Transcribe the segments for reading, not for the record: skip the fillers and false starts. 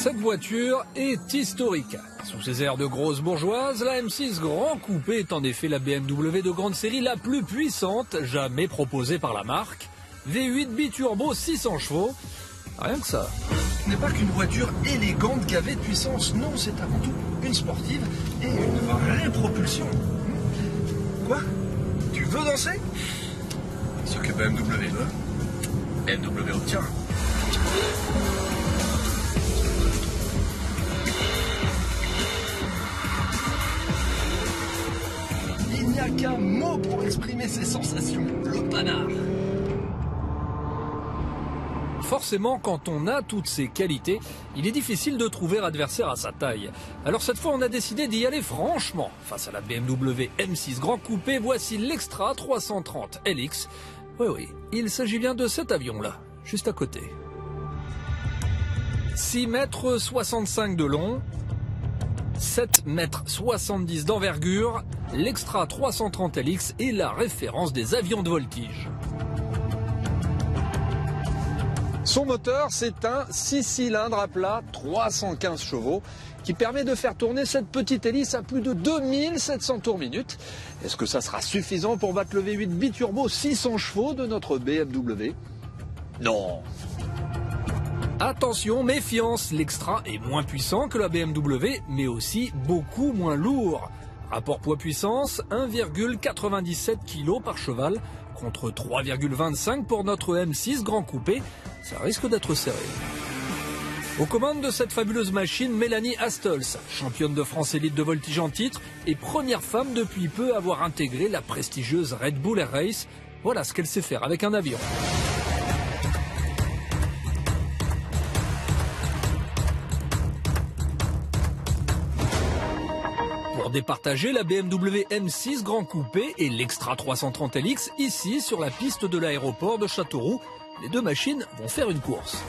Cette voiture est historique. Sous ses airs de grosse bourgeoise, la M6 Grand Coupé est en effet la BMW de grande série la plus puissante jamais proposée par la marque. V8 biturbo 600 chevaux, rien que ça. Ce n'est pas qu'une voiture élégante gavée de puissance, non, c'est avant tout une sportive et une vraie propulsion. Quoi? Tu veux danser? Ce que BMW veut, BMW obtient. Il n'y a qu'un mot pour exprimer ces sensations, le panard. Forcément, quand on a toutes ces qualités, il est difficile de trouver adversaire à sa taille. Alors cette fois, on a décidé d'y aller franchement. Face à la BMW M6 Grand Coupé, voici l'Extra 330 LX. Oui, il s'agit bien de cet avion-là, juste à côté. 6,65 m de long, 7,70 m d'envergure, l'Extra 330 LX est la référence des avions de voltige. Son moteur, c'est un 6 cylindres à plat, 315 chevaux, qui permet de faire tourner cette petite hélice à plus de 2700 tours minute. Est-ce que ça sera suffisant pour battre le V8 biturbo 600 chevaux de notre BMW? Non. Attention, méfiance, l'Extra est moins puissant que la BMW, mais aussi beaucoup moins lourd. Rapport poids-puissance, 1,97 kg par cheval, contre 3,25 pour notre M6 Grand Coupé. Ça risque d'être serré. Aux commandes de cette fabuleuse machine, Mélanie Astols, championne de France élite de voltige en titre et première femme depuis peu à avoir intégré la prestigieuse Red Bull Air Race. Voilà ce qu'elle sait faire avec un avion. Pour départager la BMW M6 Grand Coupé et l'Extra 330 LX ici sur la piste de l'aéroport de Châteauroux, les deux machines vont faire une course.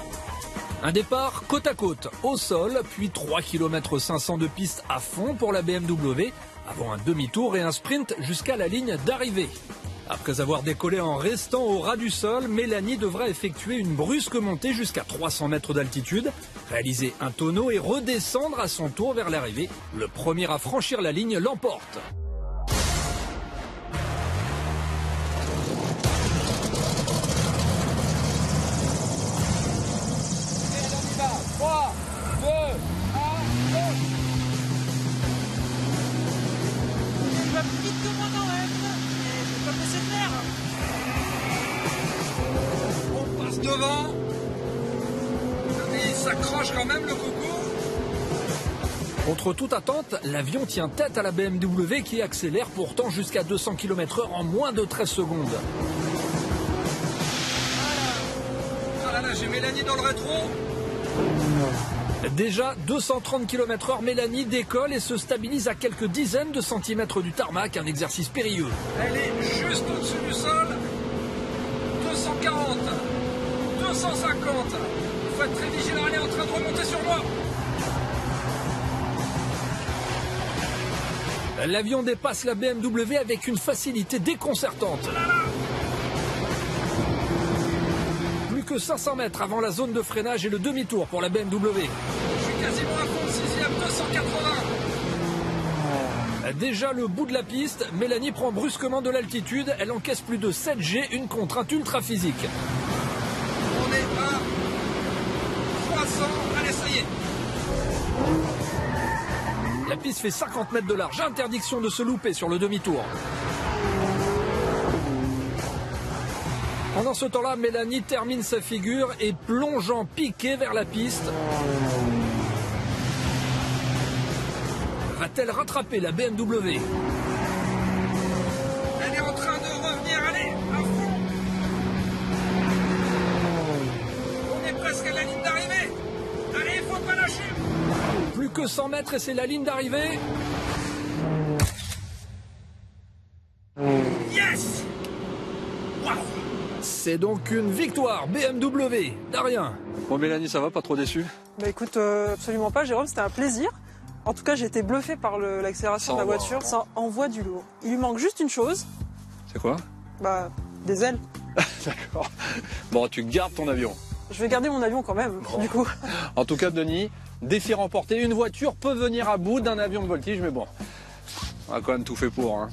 Un départ côte à côte, au sol, puis 3 km 500 de piste à fond pour la BMW, avant un demi-tour et un sprint jusqu'à la ligne d'arrivée. Après avoir décollé en restant au ras du sol, Mélanie devra effectuer une brusque montée jusqu'à 300 mètres d'altitude, réaliser un tonneau et redescendre à son tour vers l'arrivée. Le premier à franchir la ligne l'emporte. On passe devant. Mais il s'accroche quand même le coucou. Contre toute attente, l'avion tient tête à la BMW qui accélère pourtant jusqu'à 200 km/h en moins de 13 secondes. Ah là, j'ai Mélanie dans le rétro. Déjà 230 km/h, Mélanie décolle et se stabilise à quelques dizaines de centimètres du tarmac, un exercice périlleux. Elle est juste au-dessus du sol. 240, 250. Il faut être très vigilant, elle est en train de remonter sur moi. L'avion dépasse la BMW avec une facilité déconcertante. Plus que 500 mètres avant la zone de freinage et le demi-tour pour la BMW. Je suis quasiment à fond, 6e, 280. Déjà le bout de la piste, Mélanie prend brusquement de l'altitude, elle encaisse plus de 7 G, une contrainte ultra physique. On est à 300, allez ça y est. La piste fait 50 mètres de large, interdiction de se louper sur le demi-tour. Pendant ce temps-là, Mélanie termine sa figure et plonge en piqué vers la piste. Va-t-elle rattraper la BMW? Elle est en train de revenir, allez, à fond. On est presque à la ligne d'arrivée. Allez, il faut pas lâcher. Plus que 100 mètres et c'est la ligne d'arrivée. Yes. Waouh. C'est donc une victoire BMW, Darien. Bon Mélanie, ça va, pas trop déçu? Bah écoute, absolument pas Jérôme, c'était un plaisir. En tout cas, j'ai été bluffé par l'accélération de la voiture, ça envoie du lourd. Il lui manque juste une chose. C'est quoi? Bah, des ailes. D'accord. Bon, tu gardes ton avion. Je vais garder mon avion quand même, Bon. du coup. En tout cas, Denis, défi remporté. Une voiture peut venir à bout d'un avion de voltige, mais bon, on a quand même tout fait pour. Hein.